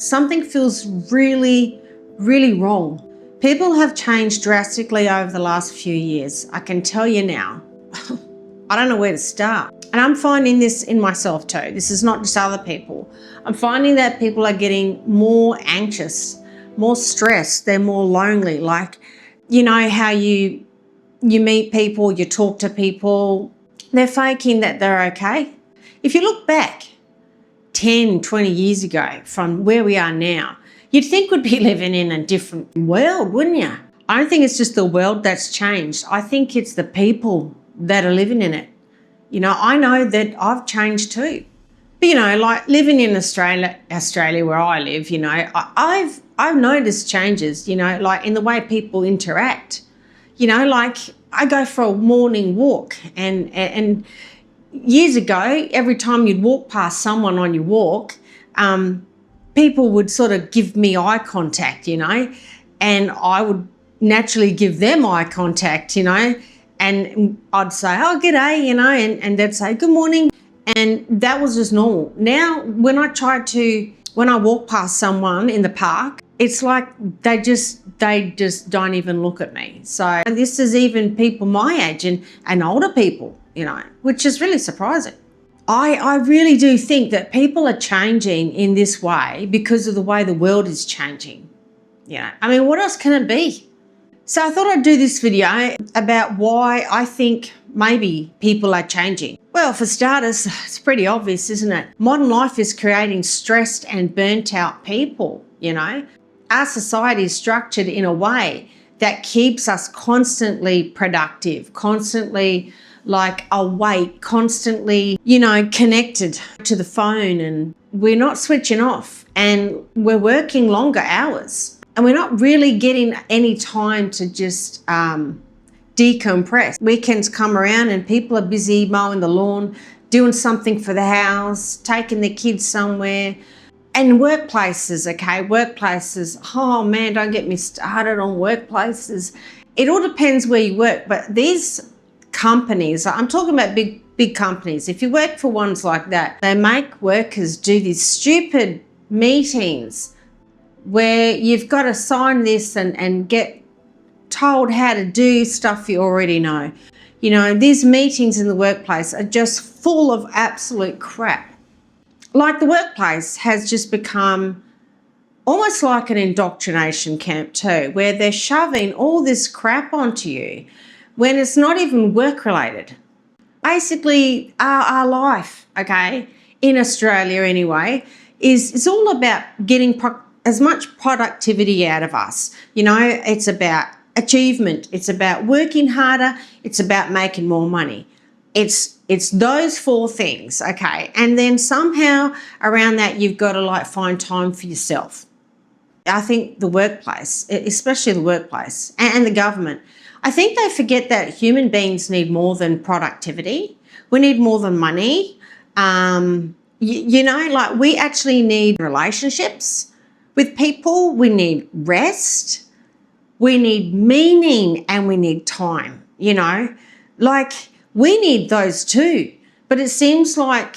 something feels really, really wrong. People have changed drastically over the last few years. I can tell you now. I don't know where to start. And I'm finding this in myself too. This is not just other people. I'm finding that people are getting more anxious, more stressed. They're more lonely. Like, you know how you meet people, you talk to people, they're faking that they're okay. If you look back 10, 20 years ago from where we are now, you'd think we'd be living in a different world, wouldn't you? I don't think it's just the world that's changed. I think it's the people that are living in it. You know, I know that I've changed too. But, you know, like living in Australia where I live, you know, I've noticed changes, you know, like in the way people interact. You know, like I go for a morning walk and years ago, every time you'd walk past someone on your walk, people would sort of give me eye contact, you know, and I would naturally give them eye contact, you know, and I'd say, oh, g'day, you know, and they'd say, good morning. And that was just normal. Now, when I walk past someone in the park, it's like they just don't even look at me. So this is even people my age and older people, you know, which is really surprising. I really do think that people are changing in this way because of the way the world is changing. You know, I mean, what else can it be? So I thought I'd do this video about why I think maybe people are changing. Well, for starters, it's pretty obvious, isn't it? Modern life is creating stressed and burnt out people, you know. Our society is structured in a way that keeps us constantly productive, constantly like awake, constantly, you know, connected to the phone, and we're not switching off and we're working longer hours and we're not really getting any time to just decompress. Weekends come around and people are busy mowing the lawn, doing something for the house, taking their kids somewhere. And workplaces, okay, oh man, don't get me started on workplaces. It all depends where you work, but these companies, I'm talking about big companies, if you work for ones like that, they make workers do these stupid meetings where you've got to sign this and get told how to do stuff you already know. You know, these meetings in the workplace are just full of absolute crap. Like the workplace has just become almost like an indoctrination camp too, where they're shoving all this crap onto you when it's not even work-related. Basically, our life, okay, in Australia anyway, is all about getting as much productivity out of us. You know, it's about achievement. It's about working harder. It's about making more money. It's those four things, okay? And then somehow around that, you've got to like find time for yourself. I think the workplace, especially the workplace and the government, I think they forget that human beings need more than productivity. We need more than money. You know, like we actually need relationships with people. We need rest. We need meaning and we need time, you know, like we need those too. But it seems like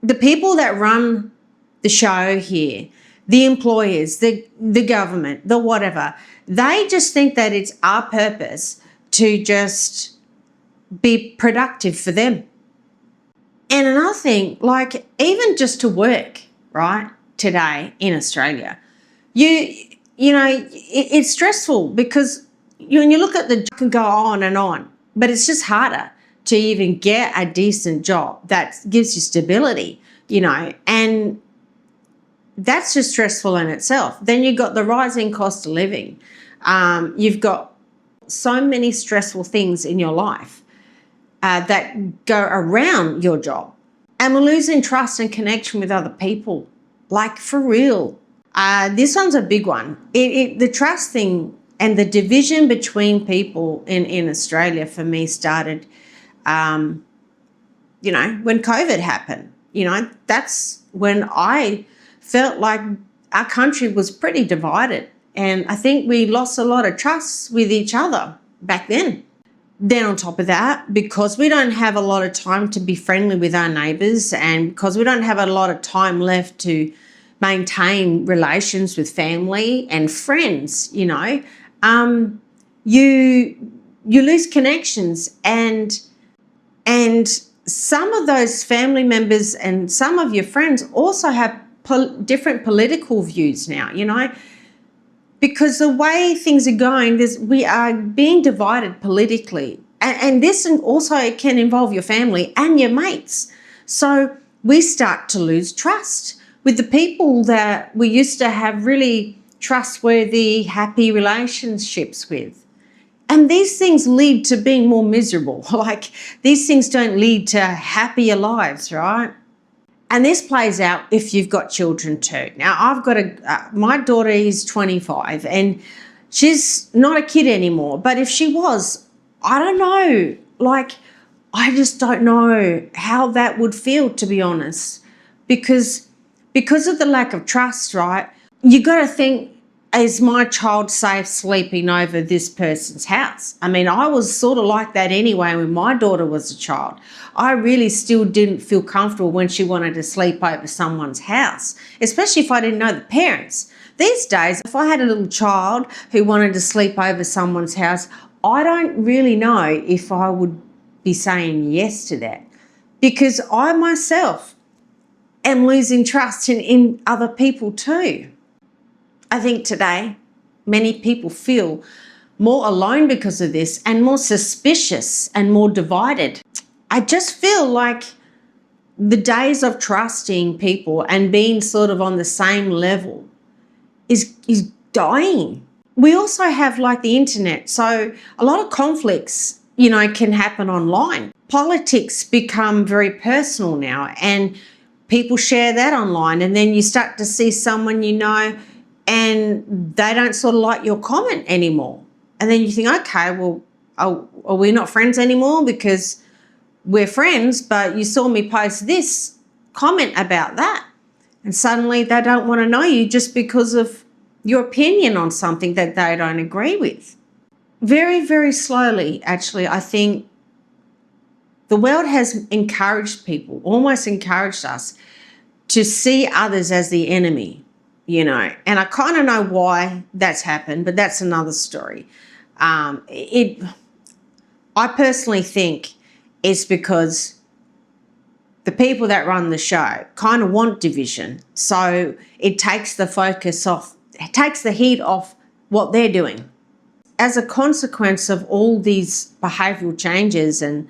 the people that run the show here, the employers, the government, the whatever, they just think that it's our purpose to just be productive for them. And another thing, like even just to work, right, today in Australia, you know, it's stressful because when you look at the job, can go on and on, but it's just harder to even get a decent job that gives you stability, you know, and that's just stressful in itself. Then you've got the rising cost of living. You've got so many stressful things in your life that go around your job. And we're losing trust and connection with other people, like for real. This one's a big one. The trust thing and the division between people in Australia for me started, you know, when COVID happened. You know, that's when I felt like our country was pretty divided. And I think we lost a lot of trust with each other back then. Then on top of that, because we don't have a lot of time to be friendly with our neighbours and because we don't have a lot of time left to maintain relations with family and friends, you lose connections, and some of those family members and some of your friends also have different political views now, because the way things are going, we are being divided politically. And this also can involve your family and your mates. So we start to lose trust with the people that we used to have really trustworthy, happy relationships with. And these things lead to being more miserable. Like, these things don't lead to happier lives, right? And this plays out if you've got children too. Now, I've got my daughter is 25 and she's not a kid anymore. But if she was, I don't know, I just don't know how that would feel, to be honest, because of the lack of trust, right? You got to think, is my child safe sleeping over this person's house? I mean, I was sort of like that anyway when my daughter was a child. I really still didn't feel comfortable when she wanted to sleep over someone's house, especially if I didn't know the parents. These days, if I had a little child who wanted to sleep over someone's house, I don't really know if I would be saying yes to that, because I myself am losing trust in other people too. I think today many people feel more alone because of this, and more suspicious and more divided. I just feel like the days of trusting people and being sort of on the same level is dying. We also have the internet, so a lot of conflicts, can happen online. Politics become very personal now, and people share that online, and then you start to see someone and they don't sort of like your comment anymore. And then you think, okay, well, are we not friends anymore because we're friends, but you saw me post this comment about that. And suddenly they don't want to know you just because of your opinion on something that they don't agree with. Very, very slowly, actually, I think the world has encouraged people, almost encouraged us, to see others as the enemy. And I kind of know why that's happened, but that's another story. I personally think it's because the people that run the show kind of want division. So it takes the focus off, it takes the heat off what they're doing. As a consequence of all these behavioural changes and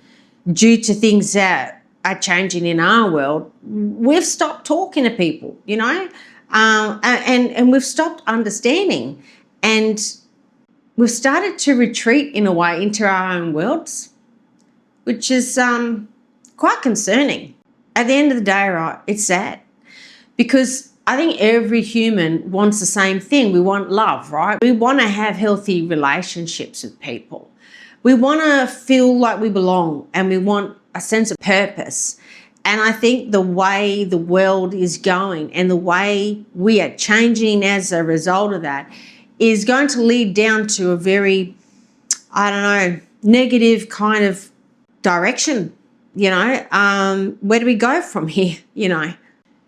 due to things that are changing in our world, we've stopped talking to people, and we've stopped understanding, and we've started to retreat in a way into our own worlds, which is quite concerning. At the end of the day, right, it's sad, because I think every human wants the same thing. We want love, right? We want to have healthy relationships with people. We want to feel like we belong, and we want a sense of purpose. And I think the way the world is going and the way we are changing as a result of that is going to lead down to a very, negative kind of direction, where do we go from here,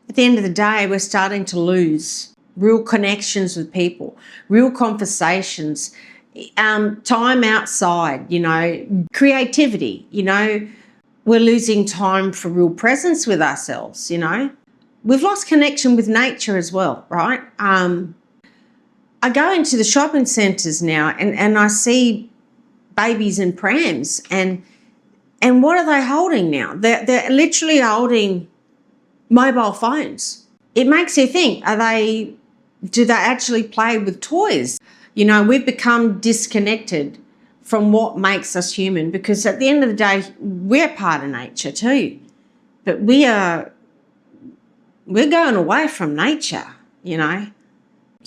At the end of the day, we're starting to lose real connections with people, real conversations, time outside, creativity, We're losing time for real presence with ourselves, We've lost connection with nature as well, right? I go into the shopping centres now and I see babies in prams, and what are they holding now? They're literally holding mobile phones. It makes you think, do they actually play with toys? We've become disconnected from what makes us human, because at the end of the day, we're part of nature too. But we're going away from nature,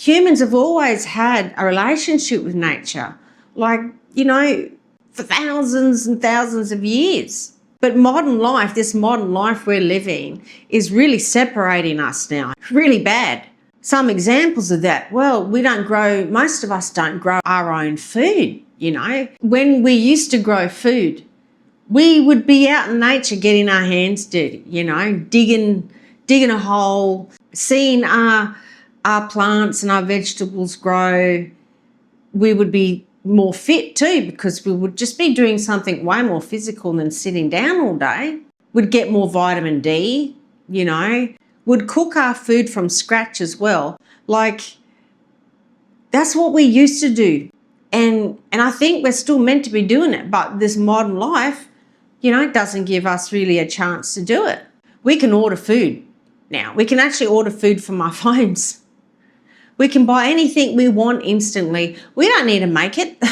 Humans have always had a relationship with nature, for thousands and thousands of years. But this modern life we're living is really separating us now, really bad. Some examples of that, most of us don't grow our own food, When we used to grow food, we would be out in nature getting our hands dirty, digging a hole, seeing our plants and our vegetables grow, we would be more fit too, because we would just be doing something way more physical than sitting down all day. We'd get more vitamin D, you know. We'd cook our food from scratch as well. Like, that's what we used to do. And I think we're still meant to be doing it, but this modern life, you know, doesn't give us really a chance to do it. We can order food now. We can actually order food from our phones. We can buy anything we want instantly. We don't need to make it.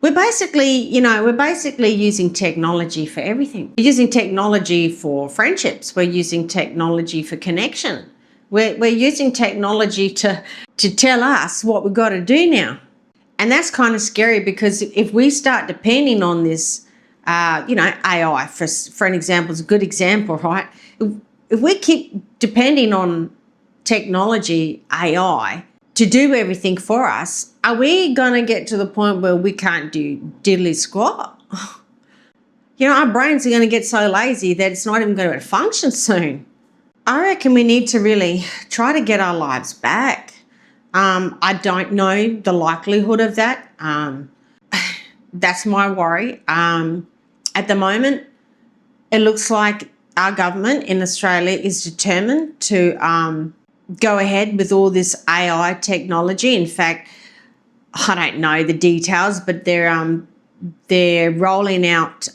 We're basically using technology for everything. We're using technology for friendships. We're using technology for connection. We're using technology to tell us what we've got to do now. And that's kind of scary, because if we start depending on this, AI, for an example, is a good example, right? If we keep depending on technology, AI, to do everything for us, are we going to get to the point where we can't do diddly squat? You know, our brains are going to get so lazy that it's not even going to function soon. I reckon we need to really try to get our lives back. I don't know the likelihood of that. That's my worry. At the moment, it looks like our government in Australia is determined to go ahead with all this AI technology. In fact, I don't know the details, but they're rolling out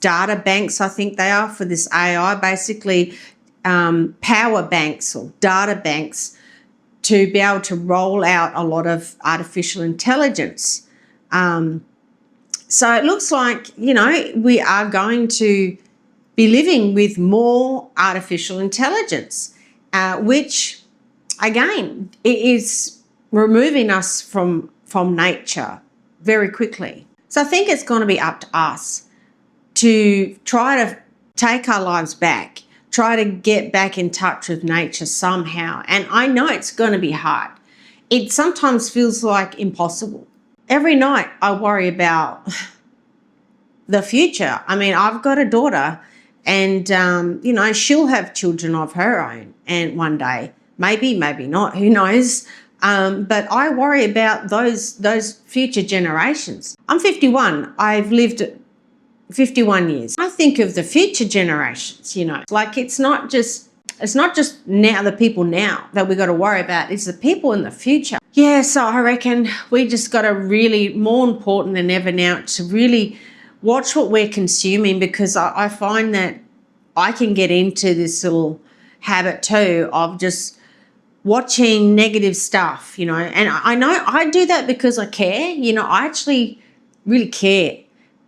data banks, I think they are, for this AI, basically power banks or data banks, to be able to roll out a lot of artificial intelligence. So it looks like, you know, we are going to be living with more artificial intelligence, which, again, it is removing us from nature very quickly. So I think it's going to be up to us to try to take our lives back, try to get back in touch with nature somehow. And I know it's going to be hard. It sometimes feels like impossible. Every night I worry about the future. I mean, I've got a daughter, and, you know, she'll have children of her own, and one day, maybe not, who knows. But I worry about those future generations. I'm 51. I've lived 51 years. I think of the future generations, you know, like it's not just now, the people now that we got to worry about. It's the people in the future. Yeah, so I reckon we just got to really, more important than ever now, to really watch what we're consuming, because I find that I can get into this little habit too of just watching negative stuff, you know. And I know I do that because I care, you know, I actually really care.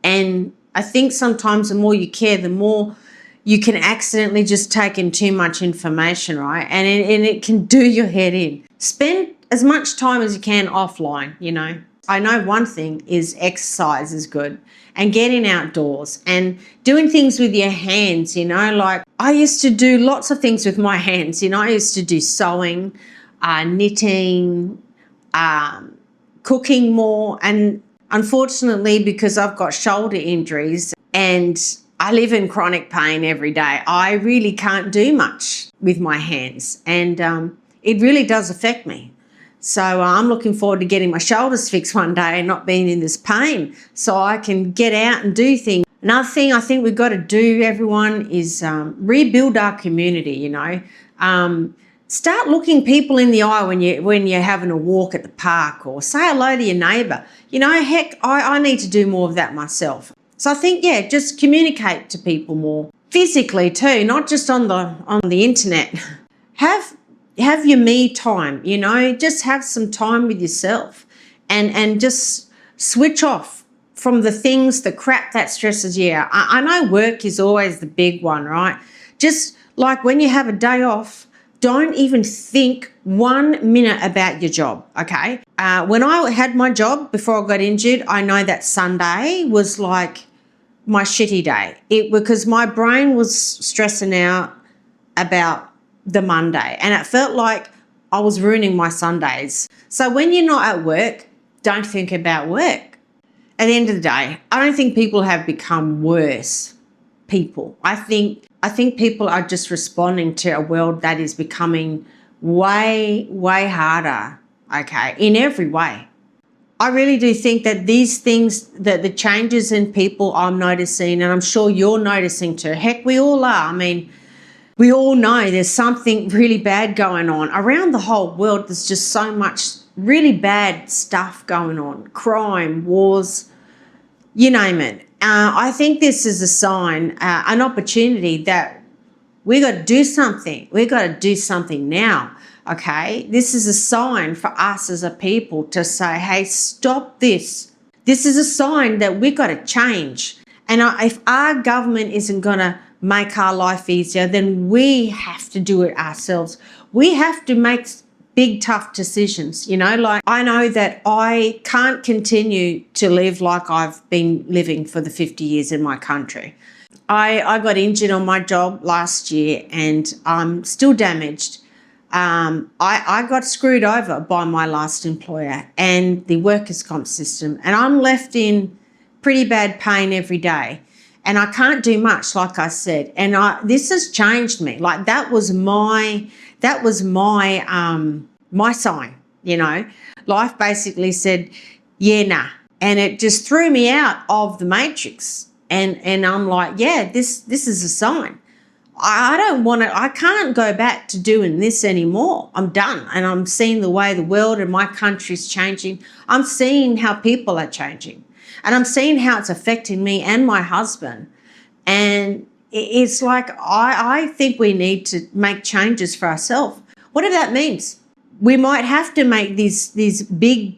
And I think sometimes the more you care, the more you can accidentally just take in too much information, right? And it can do your head in. Spend as much time as you can offline, you know. I know one thing is exercise is good, and getting outdoors and doing things with your hands, you know. Like, I used to do lots of things with my hands, you know. I used to do sewing, knitting, cooking more. And unfortunately, because I've got shoulder injuries and I live in chronic pain every day, I really can't do much with my hands, and it really does affect me. So I'm looking forward to getting my shoulders fixed one day and not being in this pain, so I can get out and do things. Another thing I think we've got to do, everyone, is rebuild our community, you know. Start looking people in the eye when you're having a walk at the park, or say hello to your neighbour. You know, heck, I need to do more of that myself. So I think, yeah, just communicate to people more physically too, not just on the internet. Have your me time, you know, just have some time with yourself, and just switch off from the crap that stresses you out. I know work is always the big one, right? Just like when you have a day off, don't even think 1 minute about your job, okay? When I had my job before I got injured, I know that Sunday was like my shitty day. Because my brain was stressing out about the Monday, and it felt like I was ruining my Sundays. So when you're not at work, don't think about work. At the end of the day, I don't think people have become worse people. I think I think people are just responding to a world that is becoming way, way harder, okay, in every way. I really do think that these things, that the changes in people I'm noticing, and I'm sure you're noticing too, heck, we all are. I mean, we all know there's something really bad going on. Around the whole world, there's just so much really bad stuff going on. Crime, wars, you name it. I think this is a sign, an opportunity that we got to do something. We got to do something now, okay? This is a sign for us as a people to say, hey, stop this. This is a sign that we got to change. And if our government isn't going to make our life easier, then we have to do it ourselves. We have to make big, tough decisions, you know, like I know that I can't continue to live like I've been living for the 50 years in my country. I got injured on my job last year and I'm still damaged. I got screwed over by my last employer and the workers' comp system, and I'm left in pretty bad pain every day. And I can't do much, like I said. And this has changed me. Like that was my sign, you know. Life basically said, yeah, nah. And it just threw me out of the matrix. And I'm like, yeah, this is a sign. I can't go back to doing this anymore. I'm done. And I'm seeing the way the world and my country's changing. I'm seeing how people are changing. And I'm seeing how it's affecting me and my husband. And it's like, I think we need to make changes for ourselves. Whatever that means. We might have to make these big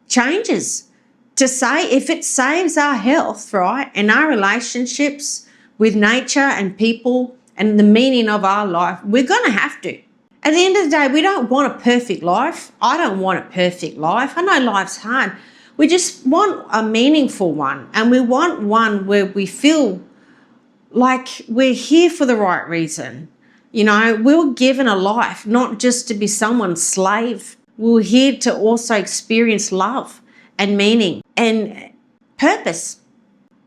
changes to say, if it saves our health, right, and our relationships with nature and people and the meaning of our life, we're going to have to. At the end of the day, we don't want a perfect life. I don't want a perfect life. I know life's hard. We just want a meaningful one, and we want one where we feel like we're here for the right reason. You know, we were given a life, not just to be someone's slave. We were here to also experience love and meaning and purpose.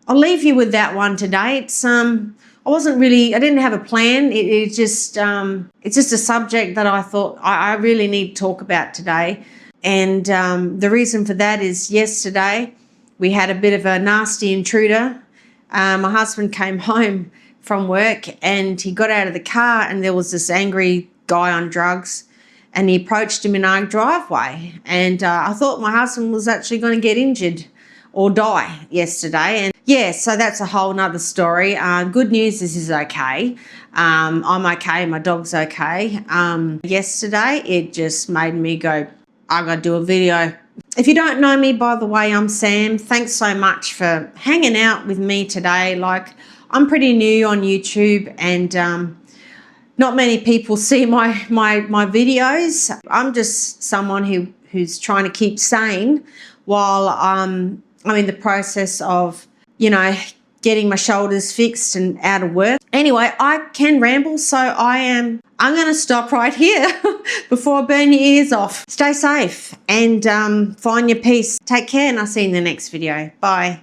I'll leave you with that one today. It's I didn't have a plan. It's just a subject that I thought I really need to talk about today. And the reason for that is yesterday we had a bit of a nasty intruder. My husband came home from work and he got out of the car and there was this angry guy on drugs and he approached him in our driveway. And I thought my husband was actually going to get injured or die yesterday. And yeah, so that's a whole nother story. Good news, this is okay. I'm okay, my dog's okay. Yesterday, it just made me go, I got to do a video. If you don't know me, by the way, I'm Sam. Thanks so much for hanging out with me today. Like, I'm pretty new on YouTube and not many people see my videos. I'm just someone who's trying to keep sane while I'm in the process of, you know, getting my shoulders fixed and out of work. Anyway, I can ramble, so I'm going to stop right here before I burn your ears off. Stay safe and find your peace. Take care, and I'll see you in the next video. Bye.